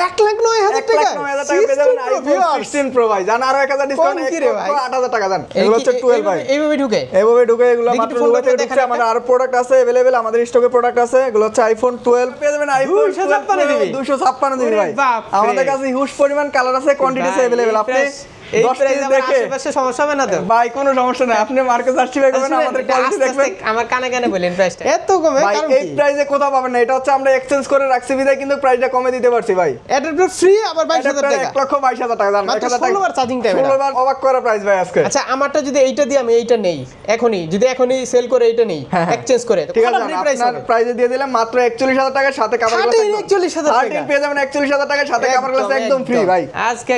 1,09,000 টাকা 1,09,000 টাকা পেয়ে যাবেন আইফোন 16 প্রো ভাই। জান আরো 1000 ডিসকাউন্ট 1,08,000 টাকা জান। এগুলো হচ্ছে 12 ভাই। এইভাবে ঢুকে এগুলো মাত্র দুবাই থেকে ঢুকছে। আমাদের আরো প্রোডাক্ট আছে अवेलेबल, আমাদের স্টকে প্রোডাক্ট আছে। এগুলো হচ্ছে আইফোন 12 পেয়ে যাবেন আইফোন 256 জিবি ভাই। আমাদের কাছে হিউজ পরিমাণ কালার আছে, কোয়ান্টিটি আছে अवेलेबल। আপনি এই প্রাইসে দেখে আশেপাশে সমস্যা হবে না তো ভাই? কোনো সমস্যা নাই, আপনি মার্কেট সার্টিফাই করবেন, আমাদের কোয়ালিটি দেখবেন। আমার কানে কানে বলেন প্রাইসটা এত কমে ভাই এই প্রাইসে কোথাও পাবেন না। এটা হচ্ছে আমরা এক্সচেঞ্জ করে রাখছি বিধায় কিন্তু প্রাইসটা কমে দিতে পারছি ভাই। অ্যাডাপ্টার ফ্রি আবার 22,000 টাকা 1,22,000 টাকা জান। 16 বার চার্জিং টাইম, 16 বার অবাক করা প্রাইস ভাই আজকে। আচ্ছা আমারটা যদি এইটা দিয়ে আমি এইটা নেই এখনি, যদি এখনি সেল করে এইটা নেই এক্সচেঞ্জ করে, ঠিক আছে আপনার প্রাইসে দিয়ে দিলাম মাত্র 41,000 টাকা, সাথে কভার গ্লাস 41,000 টাকা পেয়ে যাবেন 41,000 টাকা, সাথে কভার গ্লাস একদম ফ্রি ভাই। আজকে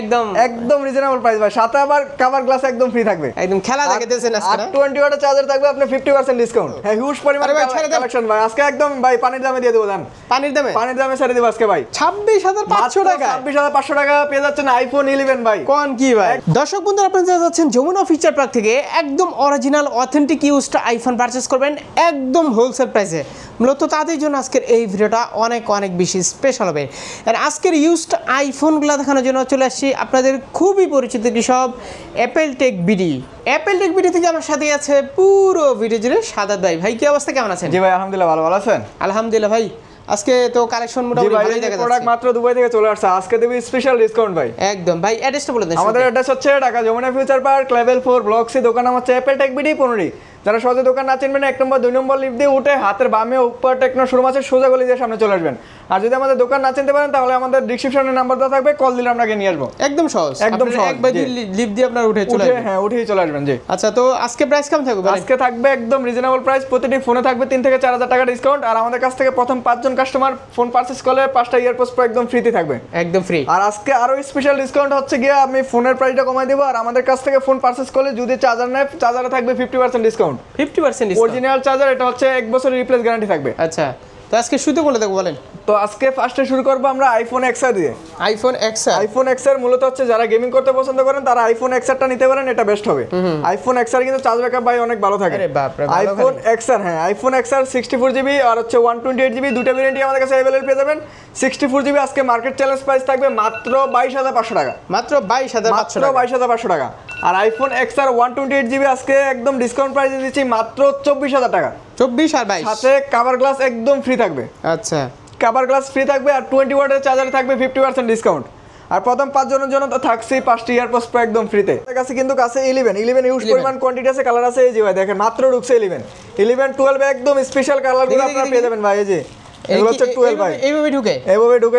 একদম রিজনেবল প্রাইস ভাই, সাথে আবার কভার গ্লাস একদম ফ্রি থাকবে। একদম খেলা দেখাতেছেন আজকে না। 20 ওয়াটের চার্জার থাকবে, আপনি 50% ডিসকাউন্ট। হ্যাঁ হিউজ পরিমাণে কালেকশন ভাই আজকে একদম ভাই পানির দামে দিয়ে দেব জান। পানির দামে ছেড়ে দেব আজকে ভাই। 26,500 টাকা 26,500 টাকা পেয়ে যাচ্ছেন আইফোন 11 ভাই। কোন কি ভাই? দর্শক বন্ধুরা আপনারা যাচ্ছেন যমুনা ফিচার পার্ক থেকে একদম original authentic used iPhone purchase করবেন একদম হোলসেল প্রাইসে। মূলত তাদের জন্য আজকের এই ভিডিওটা অনেক বেশি স্পেশাল হবে। আর আজকের ইউজড আইফোনগুলো দেখানোর জন্য চলে আসছি আপনাদের খুবই পরিচিত সব Apple tech BD. Apple tech BD থেকে আমার সাথে আছে পুরো ভিডিও জুড়ে সাদাত ভাই। ভাই কি অবস্থা, কেমন আছেন? জি ভাই আলহামদুলিল্লাহ ভালো আছেন? আলহামদুলিল্লাহ ভাই। আজকে তো কালেকশন মোটামুটি ভালোই দেখা যাচ্ছে। প্রোডাক্ট মাত্র দুবাই থেকে চলে আসছে, আজকে দেব স্পেশাল ডিসকাউন্ট ভাই। একদম ভাই অ্যাড্রেসটা বলে দেন। আমাদের অ্যাড্রেস হচ্ছে Dhaka Jamuna future park level 4 block C, দোকান নাম হচ্ছে অ্যাপেল টেক বিডি 15। যারা সহজে দোকান না চিনবেন 1 নম্বর 2 নম্বর লিফট দিয়ে উঠে হাতের বামে উপর টেকনো শোরুম আছে, সোজা গলি দিয়ে সামনে চলে আসবেন। আর যদি আমাদের দোকান না চিনতে পারেন তাহলে আমাদের ডেসক্রিপশনে নাম্বার দেওয়া থাকবে, কল দিলে আপনাকে নিয়ে আসবো। একদম সহজ এক বাই লিফট দিয়ে আপনারা উঠে চলে আসবেন। হ্যাঁ উঠেই চলে আসবেন জি। আচ্ছা তো আজকে প্রাইস কেমন থাকবে? আজকে থাকবে একদম রিজনেবল প্রাইস, প্রতিটি ফোনে থাকবে 3 থেকে 4,000 টাকা ডিসকাউন্ট। আর আমাদের কাছ থেকে প্রথম 5 জন কাস্টমার ফোন পারচেজ করলে 5টা ইয়ারপোডস প্রো একদম ফ্রিতে থাকবে, একদম ফ্রি। আর আজকে আরো স্পেশাল ডিসকাউন্ট হচ্ছে গিয়ে আমি ফোনের প্রাইসটা কমাই দেব। আর আমাদের কাছ থেকে ফোন পারচেজ করলে যদি চার্জার নেয় চার্জারে থাকবে 50% ডিসকাউন্ট। 50% অরিজিনাল চার্জার, এটা হচ্ছে 1 বছরের রিপ্লেস গ্যারান্টি থাকবে। আচ্ছা তো আজকে শুরু করলে দেখো বলেন। তো আজকে ফার্স্টে শুরু করব আমরা আইফোন এক্সআর দিয়ে। আইফোন এক্সআর মূলত হচ্ছে যারা গেমিং করতে পছন্দ করেন তারা আইফোন এক্সআরটা নিতে পারেন, এটা বেস্ট হবে। আইফোন এক্সআর কিন্তু চার্জ ব্যাকআপ ভাই অনেক ভালো থাকে। আরে বাপ রে, আইফোন এক্সআর, হ্যাঁ আইফোন এক্সআর 64GB আর হচ্ছে 128GB দুটো ভেরিয়েন্টই আমাদের কাছে अवेलेबल পেয়ে যাবেন। 64GB আজকে মার্কেট চ্যালেঞ্জ প্রাইস থাকবে মাত্র 22,500 টাকা, মাত্র 22,500 টাকা। আর আইফোন এক্সআর 128GB আজকে একদম ডিসকাউন্ট প্রাইসে দিচ্ছি মাত্র 24,000 টাকা। 24 আর 22 সাথে কভার গ্লাস একদম ফ্রি থাকবে। আচ্ছা কভার গ্লাস ফ্রি থাকবে আর 20 ওয়াটের চার্জারে থাকবে 50% ডিসকাউন্ট। আর প্রথম 5 জনের জন্য তো থাকছেই 5টি ইয়ারপোডস প্রো একদম ফ্রিতে। আমাদের কাছে কিন্তু কাছে 11 ইউজ পরিমাণ কোয়ান্টিটি আছে, কালার আছে এই যে ভাই দেখেন মাত্র ঢুকছে 11 12 একদম স্পেশাল কালারগুলো আপনারা পেয়ে যাবেন ভাই। এই যে এগুলো হচ্ছে 12 ভাই, এইভাবে ঢুকে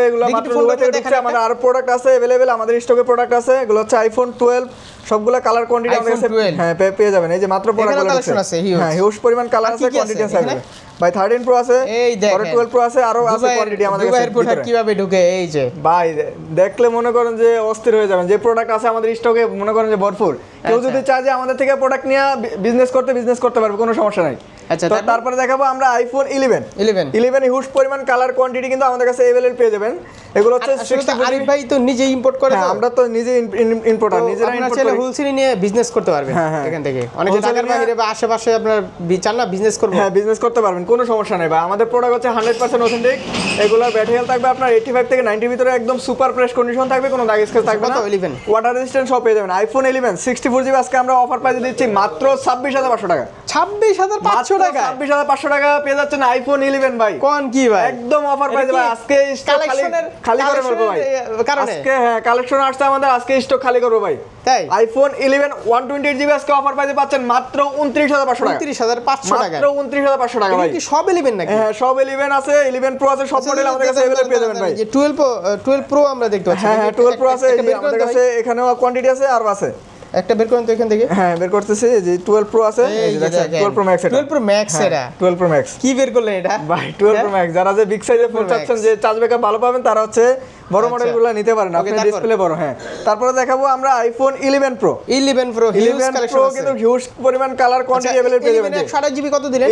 এগুলো মাত্র দুবাই থেকে ঢুকছে। আমাদের আরো প্রোডাক্ট আছে अवेलेबल, আমাদের স্টকে প্রোডাক্ট আছে। এগুলো হচ্ছে আইফোন 12 সবগুলা কালার কোয়ান্টিটি আমাদের কাছে হ্যাঁ পেয়ে যাবেন। এই যে মাত্র প্রোডাক্টগুলো আছে, হ্যাঁ হিউজ পরিমাণ কালার আছে, কোয়ান্টিটি আছে ভাই। 13 প্রো আছে, এই দেখেন 12 প্রো আছে, আরো আছে কোয়ান্টিটি আমাদের কাছে। প্রোডাক্ট কিভাবে ঢুকে এই যে ভাই দেখলে মনে করেন যে অস্থির হয়ে যাবেন। যে প্রোডাক্ট আছে আমাদের স্টকে মনে করেন যে ভরপুর। কেউ যদি চায় যে আমাদের থেকে প্রোডাক্ট নিয়ে বিজনেস করতে পারবে, কোনো সমস্যা নাই। আচ্ছা তারপরে দেখাবো আমরা আইফোন 11 হিউজ পরিমাণ কালার কোয়ান্টিটি কিন্তু আমাদের কাছে अवेलेबल পেয়ে যাবেন। এগুলো হচ্ছে 60 আরিফ ভাই তো নিজে ইম্পোর্ট করে। হ্যাঁ আমরা তো নিজে ইম্পোর্টার, নিজেরা ইম্পোর্ট করি। হোলসেল নিয়ে বিজনেস করতে পারবেন এখান থেকে। অনেক ঢাকার বাইরে বা আশেপাশে আপনার চান না বিজনেস করবেন, হ্যাঁ বিজনেস করতে পারবেন, কোনো সমস্যা নাই ভাই। আমাদের প্রোডাক্ট হচ্ছে 100% অথেন্টিক। এগুলোর ব্যাটারি হেলথ থাকবে আপনার 85 থেকে 90 ভিতরে, একদম সুপার ফ্রেশ কন্ডিশন থাকবে, কোনো দাগ স্ক্র্যাচ থাকবে না। 11 ওয়াটার রেজিস্ট্যান্ট সব পেয়ে যাবেন। আইফোন 11 64GB আজকে আমরা অফার প্রাইসে দিচ্ছি মাত্র 26,500 টাকা। 26,500 টাকা, 26,500 টাকা পেয়ে যাচ্ছেন আইফোন 11 ভাই। কোন কি ভাই একদম অফার প্রাইসে ভাই। আজকে স্টক খালি করে বলবো ভাই, আজকে হ্যাঁ কালেকশন আসছে আমাদের, আজকে স্টক খালি করব ভাই। তাই আইফোন 11 128GB আজকে অফার প্রাইসে পাচ্ছেন মাত্র 29,500 টাকা। 29,500 টাকা, মাত্র 29,500 টাকা ভাই। কি সব 11 নাকি? হ্যাঁ সব 11 আছে, 11 প্রো আছে, সব মডেল আমাদের কাছে अवेलेबल পেয়ে যাবেন ভাই। যে 12 প্রো আমরা দেখতে পাচ্ছি। হ্যাঁ 12 প্রো আছে আমাদের কাছে, এখানেও কোয়ান্টিটি আছে আর আছে। একটা বের করেন তো এখান থেকে। হ্যাঁ বের করতেছি, যে 12 প্রো আছে, এই যে দেখেন 12 প্রো ম্যাক্স। এটা 12 প্রো ম্যাক্স, এটা 12 প্রো ম্যাক্স কি বের করলেন এটা ভাই? 12 প্রো ম্যাক্স যারা যে বিগ সাইজের ফোন চাচ্ছেন যে চার্জ ব্যাকআপ ভালো পাবেন তারা হচ্ছে বড় মডেলগুলো নিতে পারেন, আপনি ডিসপ্লে বড়। হ্যাঁ তারপরে দেখাবো আমরা আইফোন 11 প্রো হিউজ কালেকশন আছে, কিন্তু হিউজ পরিমাণ কালার কোয়ান্টিটি अवेलेबल পেয়ে যাবেন। 128GB কত দিলেন?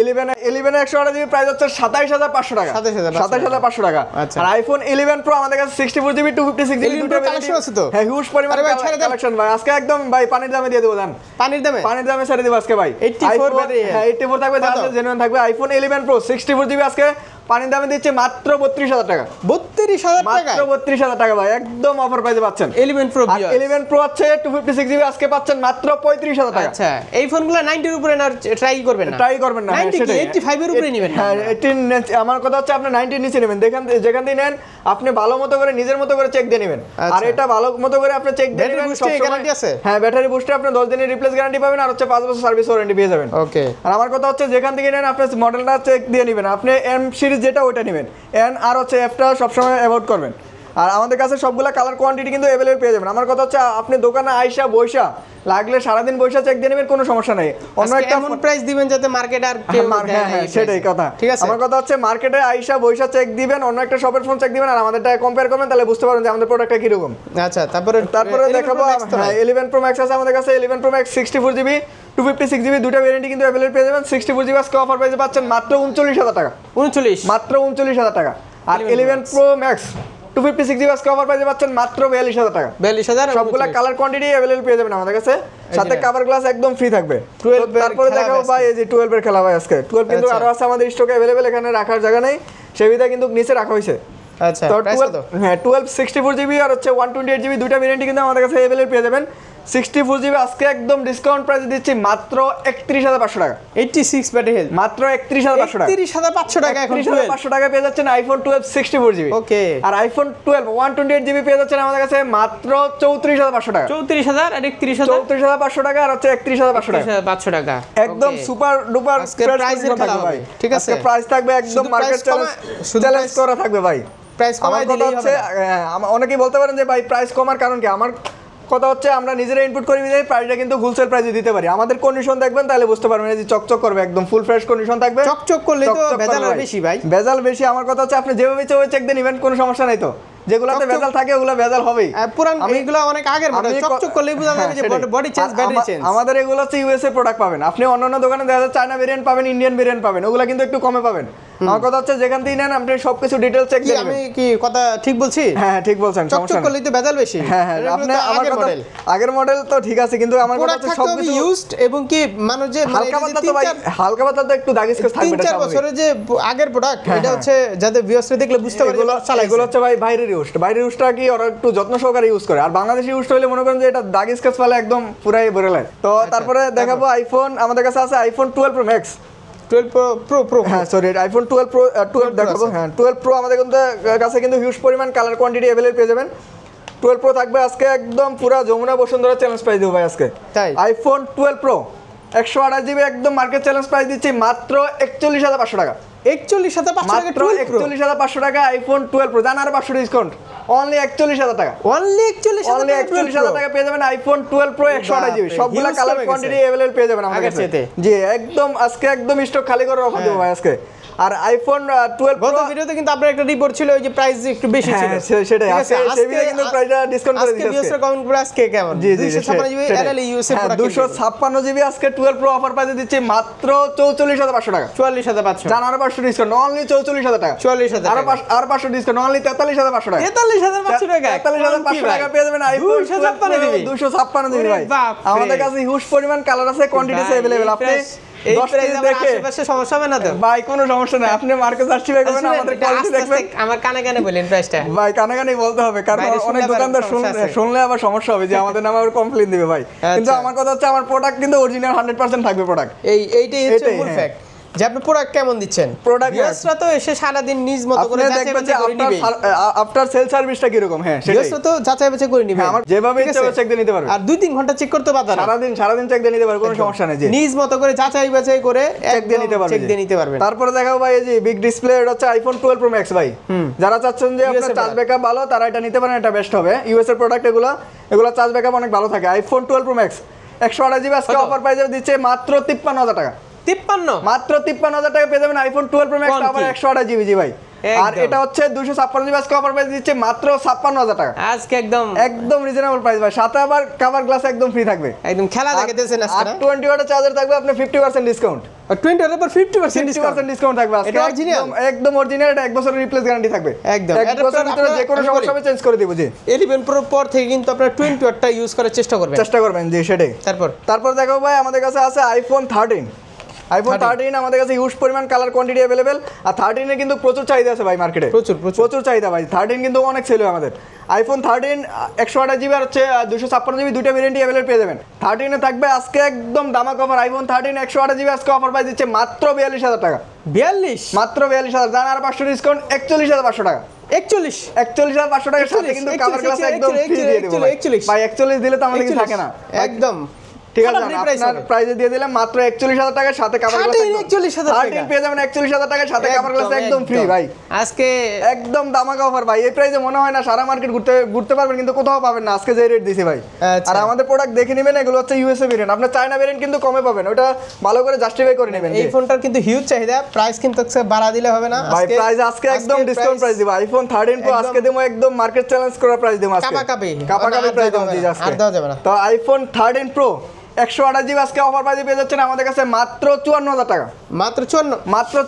11 128GB প্রাইস হচ্ছে 27,500 টাকা। 27,500 টাকা। আর আইফোন 11 প্রো আমাদের কাছে 64GB 256GB দুটো কালেকশন আছে তো। হ্যাঁ হিউজ পরিমাণ কালেকশন ভাই। আজকে একদম ভাই পানির দামে দিয়ে দেব জান। পানির দামে ছেড়ে দেব আজকে ভাই। 84 ব্যাটারি, হ্যাঁ 84 থাকবে, যাদের জেনুইন থাকবে। আইফোন 11 প্রো 64GB আজকে পানির দামে দিচ্ছি মাত্র 32,000 টাকা। 32,000 টাকা, মাত্র 32,000 টাকা ভাই, একদম অফার প্রাইসে পাচ্ছেন। 11 Pro 11 Pro আছে 256GB আজকে পাচ্ছেন মাত্র 35,000 টাকা। আচ্ছা, এই ফোনগুলো 90 এর উপরে না ট্রাই করবেন না? ট্রাই করবেন না, 90 কি 85 এর উপরে নেবেন না? হ্যাঁ 18, আমার কথা হচ্ছে আপনি 90 এর নিচে নেবেন, যেখান থেকে নেন আপনি ভালো মতো করে নিজের মতো করে চেক দিয়ে নেবেন। আর এটা ভালো মতো করে আপনি চেক দিয়ে নেবেন। ব্যাটারি বুস্টে গ্যারান্টি আছে? হ্যাঁ, ব্যাটারি বুস্টে আপনি 10 দিনের রিপ্লেস গ্যারান্টি পাবেন, আর হচ্ছে 5 বছর সার্ভিস ওয়ারেন্টি পেয়ে যাবেন। ওকে। আর আমার কথা হচ্ছে যেখান থেকে নেন আপনি মডেলটা চেক দিয়ে নেবেন। আপনি এম সিরিজ যেটা ওটা নেবেন, এন আর হচ্ছে এফটা সবসময় অ্যাভয়েড করবেন। আর আমাদের কাছে সবগুলা কালার কোয়ান্টিটি কিন্তু অ্যাভেলেবল পেয়ে যাবেন। আমার কথা হচ্ছে আপনি দোকানে আইসা বইসা লাগলে সারাদিন বইসা চেক দিয়ে নেবেন, কোনো সমস্যা নেই। অন্য একটা এমন প্রাইস দিবেন যাতে মার্কেট আর কেউ দেয় না, সেটাই কথা। ঠিক আছে, আমার কথা হচ্ছে মার্কেটে আইসা বইসা চেক দিবেন, অন্য একটা শপের ফোন চেক দিবেন, আর আমাদেরটা কম্পেয়ার করবেন, তাহলে বুঝতে পারবেন যে আমাদের প্রোডাক্টটা কিরকম। আচ্ছা, তারপরে দেখাবো। হ্যাঁ, 11 Pro Max আছে আমাদের কাছে। 11 Pro Max 64GB 256GB দুটো ভেরিয়েন্টই কিন্তু অ্যাভেলেবল পেয়ে যাবেন। 64GB আজকে অফার প্রাইসে পাচ্ছেন মাত্র 39,000 টাকা। 39, মাত্র 39,000 টাকা। আর 11 Pro Max 256GB আজকে অফার প্রাইসে পাচ্ছেন মাত্র 42,000 টাকা। 42,000, সবগুলা কালার কোয়ান্টিটি अवेलेबल পেয়ে যাবেন আমাদের কাছে, সাথে কভার গ্লাস একদম ফ্রি থাকবে। 12 তারপরে দেখাবো ভাই এই যে 12 এর খেলা ভাই আজকে। 12 কিন্তু আরো আছে আমাদের স্টকে अवेलेबल, এখানে রাখার জায়গা নেই, সেবিধা কিন্তু নিচে রাখা হয়েছে। আচ্ছা, তো প্রাইস কত? হ্যাঁ 12 64GB আর হচ্ছে 128GB দুইটা ভেরিয়েন্ট কিন্তু আমাদের কাছে अवेलेबल পেয়ে যাবেন। 64GB আজকে একদম ডিসকাউন্ট প্রাইসে দিচ্ছি মাত্র 31,500 টাকা। 86 ব্যাটারি হেলথ মাত্র 31,500 টাকা। 31,500 টাকা এখন 31,500 টাকা পেয়ে যাচ্ছেন আইফোন 12 64GB। ওকে। আর আইফোন 12 128GB পেয়ে যাচ্ছেন আমাদের কাছে মাত্র 34,500 টাকা। 34,000 আর 31,000, 34,500 টাকা আর হচ্ছে 31,500 টাকা। 31,500 টাকা একদম সুপার ডুপার প্রাইসের খেলা ভাই। ঠিক আছে, আজকে প্রাইস থাকবে একদম মার্কেট চ্যালেঞ্জ করা থাকবে ভাই। প্রাইস কমাই দিলেই হবে। অনেকেই বলতে পারেন যে ভাই প্রাইস কমার কারণ কি? আমার কথা হচ্ছে আমরা নিজেরা ইনপুট করে দিই, প্রাইসটা কিন্তু হোলসেল প্রাইসে দিতে পারি। আমাদের কন্ডিশন দেখবেন তাহলে বুঝতে পারবেন, এই যে চকচক করবে একদম ফুল ফ্রেশ কন্ডিশন থাকবে। চকচক করলে তো ভেজাল আর বেশি ভাই, ভেজাল বেশি। আমার কথা হচ্ছে আপনি যেভাবে ইচ্ছে চেক দিয়ে নেবেন, কোনো সমস্যা নাই। তো যেগুলাতে ভেজাল থাকে ওগুলা ভেজাল হবেই। পুরান এইগুলো অনেক আগের মডেল, চকচক করলেই বোঝা যাবে যে বডি চেঞ্জ, ব্যাটারি চেঞ্জ। আমাদের এগুলো হচ্ছে ইউএসএ প্রোডাক্ট পাবেন। আপনি অন্যান্য দোকানে দেখা যায় চায়না ভেরিয়েন্ট পাবেন, ইন্ডিয়ান ভেরিয়েন্ট পাবেন, ওগুলা কিন্তু একটু কমে পাবেন। আমার কথা হচ্ছে যেখান থেকে নেন আপনি সবকিছু ডিটেইলস চেক দিয়ে নেবেন। আমি কি কথা ঠিক বলছি? হ্যাঁ ঠিক বলছেন, চকচক করলেই তো ভেজাল বেশি। হ্যাঁ হ্যাঁ, আপনি আগের মডেল তো ঠিক আছে, কিন্তু আমার কথা হচ্ছে সবকিছু ইউজড এবং কি মানুষ যে হালকা পাতলা তো ভাই, হালকা পাতলা তো একটু দাগ স্কেচ থাকবে। 3-4 বছরের যে আগের প্রোডাক্ট, এটা হচ্ছে যাদের ভিউয়ার্সরা দেখলে বুঝতে পারে এগুলো হচ্ছে ভাই বাইরের ইউজড। বাইরের ইউজটা কি ওরা একটু যত্ন সহকারে ইউজ করে, আর বাংলাদেশি ইউজড হইলে মনে করেন যে এটা দাগ স্কেচ ফেলে একদম পুরাই বের হয়। তো তারপরে দেখাবো আইফোন, আমাদের কাছে আছে আইফোন 12 Pro Max 12 Pro হ্যাঁ সরি আইফোন 12 Pro 12 দেখাবো। হ্যাঁ 12 Pro আমাদের কাছে কিন্তু হিউজ পরিমাণ কালার কোয়ান্টিটি अवेलेबल পেয়ে যাবেন। 12 Pro থাকবে আজকে একদম পুরো যমুনা বসুন্ধরা চ্যালেঞ্জ প্রাইস দেবো ভাই আজকে। তাই আইফোন 12 Pro 128GB একদম মার্কেট চ্যালেঞ্জ প্রাইস দিচ্ছি মাত্র 41,500 টাকা। 41,500 টাকা, 41,500 টাকা আইফোন 12 Pro, জানার 500 ডিসকাউন্ট, অনলি 41,000 টাকা। অনলি 41,000 টাকা পেয়ে যাবেন আইফোন 12 Pro 128GB। সবগুলা কালার কোয়ান্টিটি अवेलेबल পেয়ে যাবেন আমাদের কাছে। জি একদম আজকে একদম স্টক খালি করে রাখা দেব ভাই আজকে। আর আইফোন 12 Pro গত ভিডিওতে কিন্তু আপনার একটা রিপোর্ট ছিল ওই যে প্রাইস একটু বেশি ছিল। হ্যাঁ সেটাই, আজকে সেই ভিডিও কিন্তু প্রাইসটা ডিসকাউন্ট করে দিয়েছে। আজকে ভিউয়ার্সরা কমেন্ট করে আজকে কেমন? 256GB LL USA product, 256GB আজকে 12 Pro অফার প্রাইসে দিচ্ছি মাত্র 44,500 টাকা। 44,500, জানার 500 ডিসকাউন্ট, অনলি 44,000 টাকা। 44,000 টাকা, আর 500 ডিসকাউন্ট, অনলি 43,500 টাকা। 43,500 টাকা, 43,500 টাকা পেয়ে যাবেন আইফোন 256GB ভাই। আমাদের কাছে হিউজ পরিমাণ কালার আছে, কোয়ান্টিটি আছে अवेलेबल। আপনি এই প্রাইসে আশেপাশে সমস্যা হবে না তো ভাই? কোনো সমস্যা নাই, আপনি মার্কেট জাস্টিফাই করবেন, আমাদের কোয়ালিটি দেখবেন। আমার কানে কানে বলেন প্রাইসটা ভাই, কানে কানেই বলতে হবে, কারণ অনেক দোকানদার শুনলে আবার সমস্যা হবে যে আমাদের নামে আবার কমপ্লেইন দিবে ভাই। কিন্তু আমার কথা হচ্ছে আমার প্রোডাক্ট কিন্তু অরিজিনাল 100% থাকবে প্রোডাক্ট। এইটাই হচ্ছে মূল ফ্যাক্ট যে আপনি প্রোডাক্ট কেমন দিচ্ছেন। ভিউয়ার্সরা তো এসে সারা দিন নিজ মতো করে যাচাই বাছাই করে নেবে, আফটার সেল সার্ভিসটা কি রকম। হ্যাঁ সেটাই, ভিউয়ার্সরা তো যাচাই বাছাই করে নেবে, আমার যেভাবে ইচ্ছা চেক দিয়ে নিতে পারবে। আর 2-3 ঘন্টা চেক করতে পারবে না, সারাদিন চেক দিয়ে নিতে পারবে, কোনো সমস্যা নেই। নিজ মতো করে যাচাই বাছাই করে চেক দিয়ে নিতে পারবে। তারপরে দেখাবো ভাই এই যে বিগ ডিসপ্লে, এটা হচ্ছে আইফোন 12 Pro Max ভাই। যারা চাচ্ছেন যে আপনার চার্জ ব্যাকআপ ভালো, তারা এটা নিতে পারেন, এটা বেস্ট হবে। ইউএস এর প্রোডাক্ট এগুলো চার্জ ব্যাকআপ অনেক ভালো থাকে। আইফোন 12 Pro Max 128GB আজকে অফার প্রাইসে দিচ্ছে মাত্র 53,000 টাকা। 53, মাত্র 53,000 টাকা পেয়ে যাবেন আইফোন 12 Pro Max আবার 128GB জি ভাই। আর এটা হচ্ছে 256GB আজকে অফার প্রাইস দিচ্ছে মাত্র 56,000 টাকা। আজকে একদম রিজনেবল প্রাইস ভাই, সাথে আবার কভার গ্লাস একদম ফ্রি থাকবে। একদম খেলা দেখাতেছেন আজকে না। 20 ওয়াটের চার্জার থাকবে, আপনি 50% ডিসকাউন্ট। 20 ওয়াটের উপর 50% ডিসকাউন্ট থাকবে আজকে। এটা অরিজিনাল, একদম অরিজিনাল, এটা 1 বছরের রিপ্লেস গ্যারান্টি থাকবে। একদম এক বছরের ভিতরে যে কোনো সমস্যা হবে চেঞ্জ করে দিব জি। 11 Pro পর থেকে কিন্তু আপনারা 20 ওয়াটটা ইউজ করার চেষ্টা করবেন জি সেটাই। তারপর দেখাবো ভাই আমাদের কাছে আছে আইফোন 13 আইফোন 13 আমাদের কাছে হিউজ পরিমাণ কালার কোয়ান্টিটি अवेलेबल, আর 13 এর কিন্তু প্রচুর চাহিদা আছে ভাই মার্কেটে, প্রচুর চাহিদা ভাই। 13 কিন্তু অনেক সেল হয় আমাদের। আইফোন 13 128GB আর হচ্ছে 256GB দুইটা ভেরিয়েন্টই अवेलेबल পেয়ে যাবেন। 13 এ থাকবে আজকে একদম দামাকা অফার, আইফোন 13 128GB আজকে অফার প্রাইস দিচ্ছে মাত্র 42000 টাকা। 42 মাত্র 42000, জান আর 500 ডিসকাউন্ট 41500 টাকা। 41500 টাকার সাথে কিন্তু কভার গ্লাস একদম ফ্রি দিয়ে দেব ভাই। 41 দিলে তো আমাদের কিছু থাকে না একদম, ঠিক আছে। আপনার প্রাইসে দিয়ে দিলাম মাত্র 41000 টাকার সাথে কভার গ্লাস 41000 টাকা 13 পেয়ে যাবেন 41000 টাকার সাথে কভার গ্লাস একদম ফ্রি ভাই। আজকে একদম দামাকা অফার ভাই। এই প্রাইসে মনে হয় না সারা মার্কেট ঘুরতে পারবেন, কিন্তু কোথাও পাবেন না আজকে যে রেট দিছি ভাই। আর আমাদের প্রোডাক্ট দেখে নেবেন, এগুলো হচ্ছে ইউএসএ ভেরিয়েন্ট, আপনার চায়না ভেরিয়েন্ট কিন্তু কমে পাবেন, ওটা ভালো করে জাস্টিফাই করে নেবেন। এই ফোনটার কিন্তু হিউজ চাহিদা, প্রাইস কিন্তু বাড়া দিলে হবে না ভাই। প্রাইস আজকে একদম ডিসকাউন্ট প্রাইস দিব। আইফোন 13 প্রো আজকে দেবো একদম মার্কেট চ্যালেঞ্জ করা প্রাইস দেবো আজকে, কাপাকাপি প্রাইস দেবো আজকে, আর দেওয়া যাবে না। তো আইফোন 13 প্রো 128GB আজকে অফার প্রাইসে পেয়ে যাচ্ছেন আমাদের কাছে মাত্র 54000 টাকা। মাত্র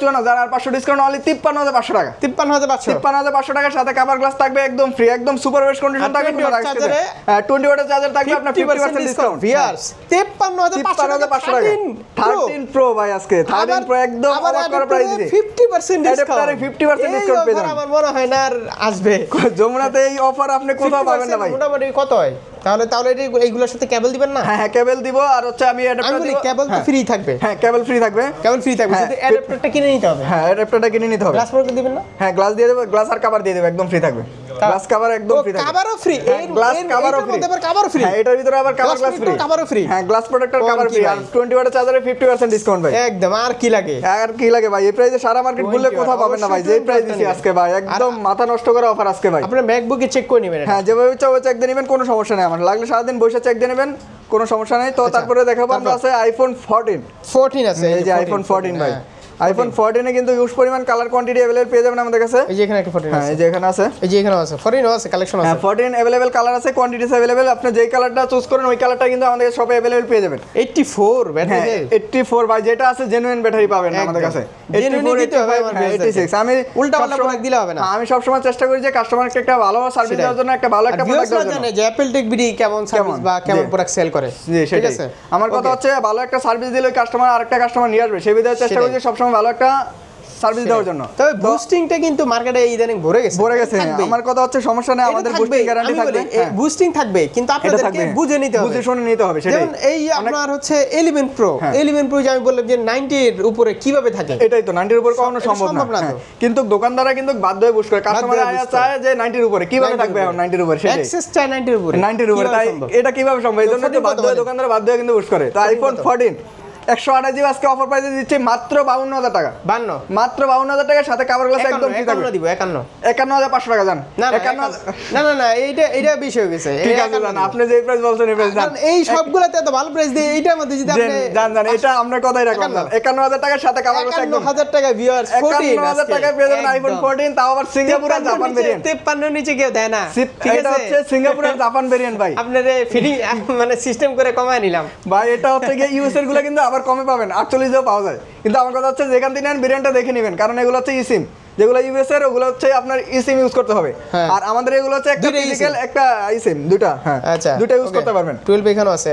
54 আর 500 ডিসকাউন্ট অনলি 53500 টাকা। 53500 টাকার সাথে কভার গ্লাস থাকবে একদম ফ্রি, একদম সুপার বেস্ট কন্ডিশন থাকবে। 20 ওয়াটের চার্জার থাকবে আপনার 50% ডিসকাউন্ট। ভিউয়ার্স 53500 টাকা। 13 প্রো ভাই আজকে 13 প্রো একদম অফার করা প্রাইস দিয়ে 50% ডিসকাউন্ট। 50% ডিসকাউন্ট পেয়ে যাবেন। আমার মনে হয় না আর আসবে যমুনাতে এই অফার আপনি কোথাও পাবেন না ভাই। মোটামুটি কত হয় তাহলে এইগুলোর সাথে কেবল দিবেন না? হ্যাঁ কেবল দিব, আর হচ্ছে আমি অ্যাডাপ্টার দিব। কেবল তো ফ্রি থাকবে। হ্যাঁ কেবল ফ্রি থাকবে, শুধু অ্যাডাপ্টারটা কিনে নিতে হবে। হ্যাঁ অ্যাডাপ্টারটা কিনে নিতে হবে। গ্লাস পরে দিবেন না? হ্যাঁ গ্লাস দিয়ে দেব, গ্লাস আর কভার দিয়ে দেব, একদম ফ্রি থাকবে। গ্লাস কভার একদম ফ্রি থাকবে, কভারও ফ্রি, গ্লাস কভারও ফ্রি, কভারও ফ্রি। হ্যাঁ এটার ভিতরে আবার কভার গ্লাস ফ্রি, কভারও ফ্রি। হ্যাঁ গ্লাস প্রোটেক্টর কভার ফ্রি, আর 20 ওয়াটের চার্জারে 50% ডিসকাউন্ট ভাই। একদম, আর কি লাগে? আর কি লাগে ভাই? এই প্রাইসে সারা মার্কেট ঘুরলে কোথাও পাবেন না ভাই, যে প্রাইস দিছি আজকে ভাই একদম মাথা নষ্ট করা অফার আজকে ভাই। আপনি ম্যাকবুকে চেক করে নেবেন। হ্যাঁ যেভাবে ইচ্ছা চেক দিয়ে নেবেন, কোনো সমস্যা নেই আমার, লাগলে সারাদিন বসে চেক দিয়ে নেবেন, কোনো সমস্যা নেই। তো তারপরে দেখাবো আমরা আছে আইফোন 14 আছে, এই যে আইফোন 14 ভাই। আইফোন 14 এ কিন্তু হিউজ পরিমাণ কালার কোয়ান্টিটি अवेलेबल পেয়ে যাবেন আমাদের কাছে। এই যে এখানে একটা 14 আছে, হ্যাঁ এই যে এখানে আছে, এই যে এখানেও আছে, 14 আছে, কালেকশন আছে। হ্যাঁ 14 अवेलेबल কালার আছে, কোয়ান্টিটিস अवेलेबल, আপনি যেই কালারটা চুজ করেন ওই কালারটা কিন্তু আমাদের শপে अवेलेबल পেয়ে যাবেন। 84 ব্যাটারি, 84 ভাই, যেটা আছে জেনুইন ব্যাটারি পাবেন আমাদের কাছে। 84 দিতে হবে আমার 86 আমি উল্টা পাল্টা প্রোডাক্ট দিলে হবে না। আমি সব সময় চেষ্টা করি যে কাস্টমারকে একটা ভালো সার্ভিস দেওয়ার জন্য, একটা ভালো একটা প্রোডাক্ট দেওয়ার জন্য। জানে যে অ্যাপল টেক বিডি কেমন সার্ভিস বা কেমন প্রোডাক্ট সেল করে। জি ঠিক আছে, আমার কথা হচ্ছে ভালো একটা সার্ভিস দিলে ওই কাস্টমার আরেকটা কাস্টমার নিয়ে আসবে, সেই বিধায় চেষ্টা করি যে সব সময় ভালো একটা সার্ভিস দেওয়ার জন্য। তবে বুস্টিংটা কিন্তু মার্কেটে ইদানিং ভরে গেছে। আমার কথা হচ্ছে সমস্যা নেই, আমাদের বুস্টিং গ্যারান্টি থাকবে, বুস্টিং থাকবে, কিন্তু আপনাদেরকে বুঝে নিতে হবে, বুঝে শুনে নিতে হবে। সেটাই, যেমন এই আপনার হচ্ছে 11 প্রো যে আমি বললাম যে 90 এর উপরে কিভাবে থাকে, এটাই তো 90 এর উপরে কখনো সম্ভব না। কিন্তু দোকানদাররা কিন্তু বাধ্য হয়ে বুস্ট করে, কাস্টমার আয়া চায় যে 90 এর উপরে কিভাবে থাকবে, এখন 90 এর উপরে সেটাই অ্যাক্সেস চায় 90 এর উপরে, 90 এর উপরে, তাই এটা কিভাবে সম্ভব? এজন্য তো বাধ্য হয়ে দোকানদাররা বাধ্য হয়ে কিন্তু বুস্ট করে। তো আইফোন 14 128GB আজকে অফার প্রাইসে দিচ্ছে মাত্র 52000 টাকা। 52 মাত্র 52000 টাকার সাথে কভার গ্লাস একদম ফ্রি থাকবে। 51 দিব, 51500 টাকা জান। না এইটা বেশি হয়ে গেছে। ঠিক আছে জান, আপনি যে প্রাইস বলছেন এই প্রাইস জান, এই সবগুলাতে এত ভালো প্রাইস দেই, এইটার মধ্যে যদি আপনি জান এটা আমরা কথাই রাখলাম জান। 51000 টাকার সাথে কভার গ্লাস একদম 51000 টাকা ভিউয়ার্স, 51000 টাকায় পেয়ে যাবেন আইফোন 14, তাও আবার সিঙ্গাপুর আর জাপান ভেরিয়েন্ট। 53 নিচে কেউ দেয় না, ঠিক এটা আছে? হচ্ছে সিঙ্গাপুর আর জাপান ভেরিয়েন্ট ভাই। আপনারে ফিটিং মানে সিস্টেম করে কমায় নিলাম ভাই। এটা হচ্ছে গিয়ে ইউএস এর গুলো কিন্তু আবার কমে পাবেন, 48 পাওয়া যায়। কিন্তু আমার কথা হচ্ছে যেখান থেকে নেন ভেরিয়েন্টটা দেখে নেবেন, কারণ এগুলো হচ্ছে ইসিম, যেগুলো ইউএস এর ওগুলো হচ্ছে আপনার ইসিম ইউজ করতে হবে। আর আমাদের এগুলো হচ্ছে একটা ফিজিক্যাল একটা ইসিম, দুটো। হ্যাঁ আচ্ছা, দুটো ইউজ করতে পারবেন। 12 এখানে আছে,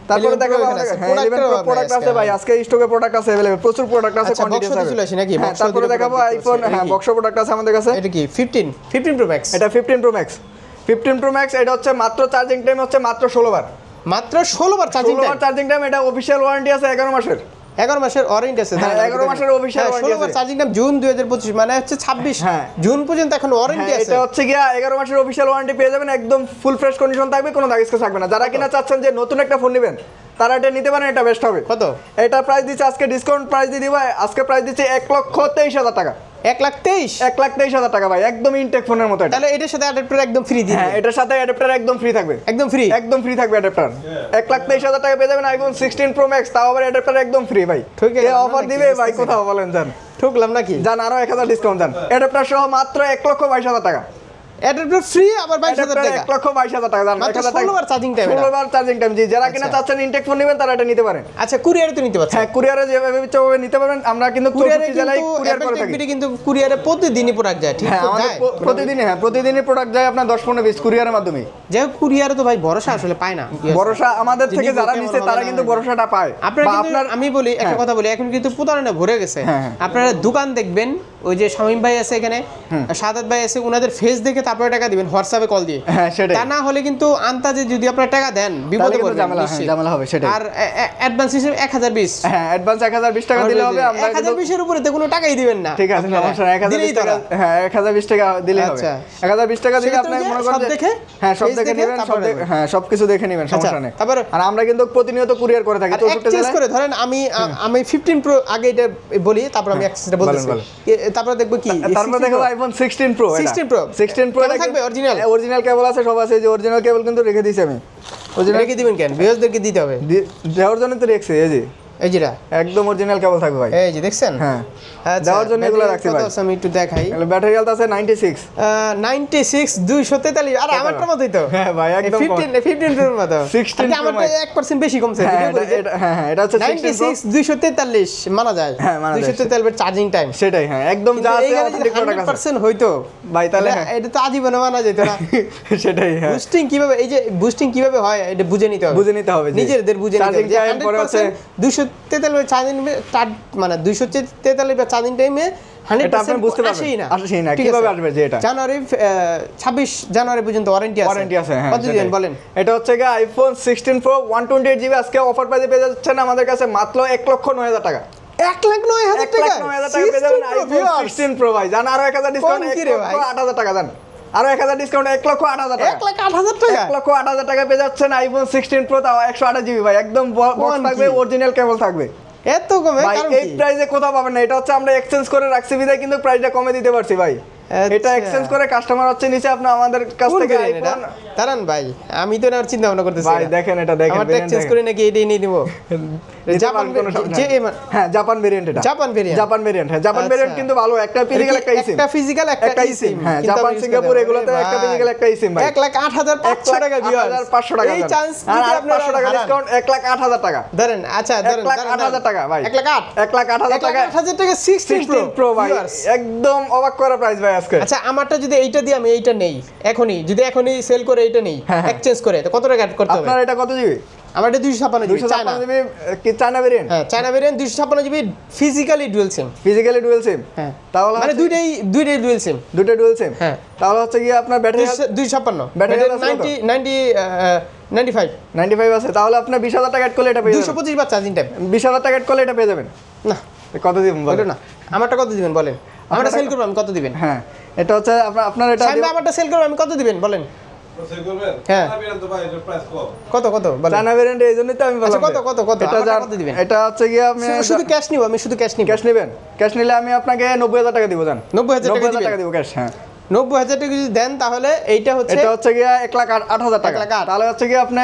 তারপর দেখাবো আমাদের 11 প্রো প্রোডাক্ট আছে ভাই, আজকে স্টকে প্রোডাক্ট আছে अवेलेबल, প্রচুর প্রোডাক্ট আছে, কোয়ান্টিটি আছে। তারপরে দেখাবো আইফোন, হ্যাঁ বক্স প্রোডাক্ট আছে আমাদের কাছে। এটা কি 15 প্রো ম্যাক্স? এটা 15 প্রো ম্যাক্স। 15 প্রো ম্যাক্স এটা হচ্ছে মাত্র চার্জিং টাইম হচ্ছে মাত্র 16 বার, মাত্র 16 বার চার্জিং টাইম। এটা অফিশিয়াল ওয়ারেন্টি আছে 11 মাসের। 11 মাসের ওয়ারেন্টি আছে, 11 মাসের অফিশিয়াল ওয়ারেন্টি আছে। 16 বার চার্জিং টাইম জুন 2025, মানে হচ্ছে 26 জুন পর্যন্ত এখন ওয়ারেন্টি আছে। এটা হচ্ছে গিয়া 11 মাসের অফিশিয়াল ওয়ারেন্টি পেয়ে যাবেন, একদম ফুল ফ্রেশ কন্ডিশন থাকবে, কোনো দাগ স্ক্র্যাচ থাকবে না। যারা কিনা চাচ্ছেন যে নতুন একটা ফোন নেবেন তারা এটা নিতে পারেন, এটা বেস্ট হবে। কত? এটা প্রাইস দিচ্ছে আজকে ডিসকাউন্ট প্রাইস দিয়ে দিব, আজকে প্রাইস দিচ্ছে 1,23,000 টাকা। 1,23,000 টাকা ভাই, একদম ইনটেক ফোনের মতো। তাহলে এটার সাথে অ্যাডাপ্টার একদম ফ্রি দিবেন? হ্যাঁ এটার সাথে অ্যাডাপ্টার একদম ফ্রি থাকবে, একদম ফ্রি থাকবে অ্যাডাপ্টার। 1,23,000 টাকা পেয়ে যাবেন আইফোন 16 প্রো ম্যাক্স, তাও আবার অ্যাডাপ্টার একদম ফ্রি ভাই। এই অফার দিবে ভাই কোথাও বলেন জান? ঠকলাম নাকি? জান আরো 1000 ডিসকাউন্ট জান, অ্যাডাপ্টার সহ মাত্র 1,22,000 টাকা। অ্যাডাপ্টার ফ্রি আবার 22000 টাকা 1,22,000 টাকা জান, মাত্র 1000 টাকা 16 বার চার্জিং টাইম 16 বার চার্জিং টাইম। জি, যারা কিনা চাচ্ছেন ইনটেক ফোন নেবেন তারা এটা নিতে পারেন। আচ্ছা কুরিয়ারে তো নিতে পারছেন। হ্যাঁ, কুরিয়ারে যেভাবে ইচ্ছা হবে নিতে পারবেন। আমরা কিন্তু কুরিয়ারে 64 জেলায় কিন্তু কুরিয়ার করে থাকি। কিন্তু কুরিয়ারে প্রতিদিনই প্রোডাক্ট যায়, ঠিক হ্যাঁ, তো আমাদের যায়? প্রতিদিনই প্রোডাক্ট যায় আপনার 10-15 পিস কুরিয়ারের মাধ্যমে। যাই হোক কুরিয়ারে তো ভাই ভরসা আসলে পায় না। ভরসা আমাদের যে থেকে নিবো যারা কেমন নিছে হবে তারা না কিন্তু হবে। ভরসাটা পায়। আপনারা বা কিন্তু আমি বলি একটা কথা বলি, এখন কিন্তু প্রতারণা ভরে গেছে। আপনারা দোকান দেখবেন, ওই যে শামীম ভাই আছে এখানে, সাদাত ভাই আছে, ওনাদের ফেস দেখে তারপরে টাকা দিবেন হোয়াটসঅ্যাপে কল দিয়ে। হ্যাঁ, সেটাই। তা না হলে কিন্তু আন্তাজে যদি আপনারা টাকা দেন বিপদে কিন্তু পড়বেন, ঝামেলা, নিশ্চিত। ঝামেলা হবে, সেটাই। আর অ্যাডভান্স হিসেবে 1020। হ্যাঁ, অ্যাডভান্স 1020 টাকা দিলে হবে। আমরা কিন্তু 1020 এর উপরে তো কোনো টাকাই দিবেন না। ঠিক আছে, সমস্যা নাই। 1020 দিলেই টাকা, ধরা। হ্যাঁ 1020 টাকা দিলে হবে। আচ্ছা। 1020 টাকা দিলে সেক্ষেত্রে আপনি যে মনে করেন সব যে- দেখে, হ্যাঁ, সব face দেখে দেখে নেবেন, তারপরে নেবেন। হ্যাঁ সবকিছু দেখে নেবেন, সমস্যা নেই। তারপরে- আর আমরা কিন্তু প্রতিনিয়ত কুরিয়ার করে থাকি আর 64 এক্সচেঞ্জ জেলায়। করে ধরেন আমি 15 প্রো আগে এটা বলি, তারপর আমি এক্সচেঞ্জটা বলতেছি। বলেন। তারপর দেখব কি তারপর দেখো আইফোন 16 প্রো। 16 Pro 16 প্রো কেবল থাকবে original? অরিজিনাল কেবল আছে, সব আছে। যে অরিজিনাল কেবল কিন্তু রেখে দিয়েছি আমি। অরিজিনাল রেখে দিবেন কেন? ভিউয়ারদেরকে দিতে হবে। দেওয়ার জন্য তো রেখেছি, এই যে এই যেটা, একদম অরিজিনাল কেবল থাকবে ভাই। এই যে দেখছেন? হ্যাঁ, আচ্ছা, দেওয়ার জন্য এগুলো ব্যাটারি রাখছি কত ভাই। আছে আমি একটু দেখাই। ব্যাটারি হেলথ আছে 96। 96 243। আরে আমারটার মতোই তো। হ্যাঁ ভাই, একদম 15 প্রোর মতো। 16 আরে আমারটা 1% বেশি কমছে। হ্যাঁ, ভিডিও করে যে হ্যাঁ, এটা হচ্ছে 16 প্রো। 96 243 মানা যায়। হ্যাঁ, মানা যায়। 243 চার্জিং টাইম। সেটাই, হ্যাঁ একদম যা আছে অথেন্টিক প্রোডাক্ট আছে 100% হইতো ভাই, তাহলে এটা- এটা তো আজীবনে মানা যেত না। সেটাই, হ্যাঁ বুস্টিং কিভাবে, এই যে বুস্টিং কিভাবে হয় এটা বুঝে নিতে হবে। বুঝে নিতে হবে, জি। নিজেদের বুঝে নিতে হবে। Charging যে time পরে হচ্ছে 243 চার্জিং মানে 243 চার্জিং টাইমে 100% এটা আপনি বুঝতে পারবেন। আসেই না। আসেই না, ঠিক কিভাবে আছে? আসবে যে এটা? জানুয়ারি 26 জানুয়ারি পর্যন্ত ওয়ারেন্টি আছে। ওয়ারেন্টি আছে, হ্যাঁ কত দিবেন সেটাই। বলেন? এটা হচ্ছে গিয়ে আইফোন 16 প্রো 128 জিবি আজকে অফার প্রাইসে পেয়ে যাচ্ছেন আমাদের কাছে মাত্র 1,09,000 টাকা। 1,09,000 টাকা। 1,09,000 টাকা পেয়ে যাবেন আইফোন 16 প্রো ভাই। জান আরো 1000 ডিসকাউন্ট, কোন কি রে ভাই? 1,08,000 টাকা জান। আরো 1000 ডিসকাউন্ট, 1,08,000 টাকা। 1,08,000 টাকা। 1,08,000 টাকা পেয়ে যাচ্ছেন আইফোন 16 প্রো, তাও 128 জিবি ভাই। একদম বক্স কোন থাকবে, কি? অরিজিনাল কেবল থাকবে এত কমে ভাই। কারণ এই কি? প্রাইসে কোথাও পাবেন না। এটা হচ্ছে আমরা এক্সচেঞ্জ করে রাখছি বিধায় কিন্তু প্রাইসটা কমে দিতে পারছি ভাই। আচ্ছা। এটা এক্সচেঞ্জ করে কাস্টমার হচ্ছে নিচে আপনি আমাদের কাছ কোন থেকে variant এটা? আইফোন। দাঁড়ান ভাই, আমি তো না চিন্তা ভাবনা করতেছি ভাই না। দেখেন, এটা দেখেন, আমারটা variant এক্সচেঞ্জ দেখেন। করে নাকি এটাই নিয়ে নিব। নিতে জাপান পারেন, কোনো সমস্যা যে নেই। হ্যাঁ, জাপান ভেরিয়েন্ট এটা। Japan variant? জাপান ভেরিয়েন্ট, হ্যাঁ জাপান আচ্ছা। ভেরিয়েন্ট কিন্তু ভালো। একটা ফিজিক্যাল, একটা ইসিম। একটা ফিজিক্যাল, একটা ইসিম, হ্যাঁ কিন্তু জাপান আমি use সিঙ্গাপুর করতে এগুলোতে পারবো। একটা ভাই, ফিজিক্যাল, একটা ইসিম ভাই। 1,08,500 টাকা viewers। 1,08,500 টাকা এই দেন। চান্স আর যদি আপনারা 500 টাকা হারান। ডিসকাউন্ট, 1,08,000 টাকা। ধরেন, আচ্ছা ধরেন 1,08,000 টাকা ভাই। 1,08,000 1,08,000 টাকা। 1,08,000 টাকা 16 প্রো 16 প্রো ভাই, viewers। একদম অবাক করা প্রাইস ভাই আজকে। আচ্ছা আমারটা যদি এইটা দিয়ে আমি এইটা নেই এখনই, যদি এখনই সেল করে এইটা নেই, হ্যাঁ, হ্যাঁ। এক্সচেঞ্জ করে, তো কত টাকা অ্যাড করতে হবে? আপনার এটা কত জিবি? আমারটা 256 জিবি চায়না। 256 জিবি কি চায়না ভেরিয়েন্ট? হ্যাঁ China variant 256 GB, physically dual SIM. Physically dual SIM. হ্যাঁ তাহলে মানে দুইটাই ডুয়াল সিম। দুটো ডুয়াল সিম। হ্যাঁ। তাহলে হচ্ছে কি আপনার ব্যাটারি 256 ব্যাটারি আছে কত? 95 95 আছে। তাহলে আপনার 20,000 টাকা অ্যাড করলে এটা পেয়ে যাবেন। 225 বার চার্জিং টাইম। 20,000 টাকা অ্যাড করলে এটা পেয়ে যাবেন। না কত দিবেন বলো বলেন? না, আমারটা কত দিবেন বলেন? আমারটা সেল করব আমি কত দিবেন? হ্যাঁ, এটা হচ্ছে আপনার এটা সামনে আমারটা সেল করব আমি কত দিবেন বলেন? হ্যাঁ। কত বলেন? চায়না ভেরিয়েন্ট, এই জন্যই তো আমি বললাম। আচ্ছা, কত? এটা আমারটা কত দিবেন? এটা হচ্ছে গিয়ে আপনি শুধু ক্যাশ নিব, আমি শুধু ক্যাশ নিব। ক্যাশ নেবেন? ক্যাশ নিলে আমি আপনাকে 90,000 টাকা দিব জান। 90,000 টাকা দিবেন? টাকা দিব ক্যাশ। হ্যাঁ, 90,000 টাকা যদি দেন তাহলে এইটা হচ্ছে এটা হচ্ছে গিয়ে 1,08,000 টাকা। 1,08,000 তাহলে হচ্ছে গিয়ে আপনি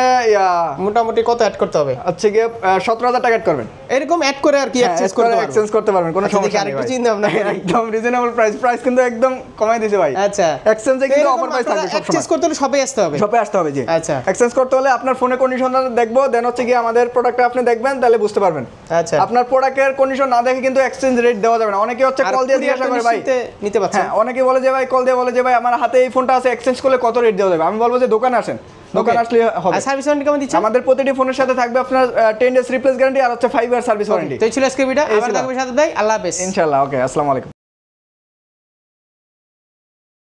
মোটামুটি কত অ্যাড করতে হবে? হচ্ছে গিয়ে 17,000 টাকা অ্যাড করবেন। এরকম অ্যাড করে আর কি এক্সচেঞ্জ করতে পারবেন। এক্সচেঞ্জ করতে পারবেন, কোনো আচ্ছা, দেখি সমস্যা নেই আরেকটু ভাই। চিন্তা ভাবনা করি। একদম রিজনেবল প্রাইস কিন্তু একদম কমাই দিয়েছে ভাই। আচ্ছা এক্সচেঞ্জে কিন্তু অফার প্রাইস থাকবে সব এক্সচেঞ্জ সময়। করতে হলে সবাই আসতে হবে। শপে আসতে হবে জি। আচ্ছা। এক্সচেঞ্জ করতে হলে আপনার ফোনে কন্ডিশন দেখবো, দেন হচ্ছে গিয়ে আমাদের প্রোডাক্টটা আপনি দেখবেন, তাহলে বুঝতে পারবেন। আচ্ছা আপনার প্রোডাক্টের কন্ডিশন না দেখে কিন্তু এক্সচেঞ্জ রেট দেওয়া যাবে না। অনেকে হচ্ছে আর কল দিয়ে courier জিজ্ঞাসা তো করে ভাই। নিশ্চিন্তে নিতে পারছেন। হ্যাঁ, অনেকে বলে যে ভাই কল দিয়ে বলে যে ভাই আমার হাতে এই ফোনটা আছে, এক্সচেঞ্জ করলে কত রেট দেওয়া যাবে? আমি বলবো যে দোকানে আসেন, দোকান আসলে হবে। আর সার্ভিস ওয়ারেন্টি কেমন দিচ্ছেন? আমাদের প্রতিটি ফোনের সাথে থাকবে আপনার 10 ডেজ রিপ্লেস গ্যারান্টি আর হচ্ছে 5 ইয়ার সার্ভিস ওয়ারেন্টি। তো এই ছিল আজকের ভিডিও। আবার ছিল। থাকবে সাথে ভাই। আল্লাহ হাফেজ। ইনশাআল্লাহ। ওকে, আসসালামু আলাইকুম।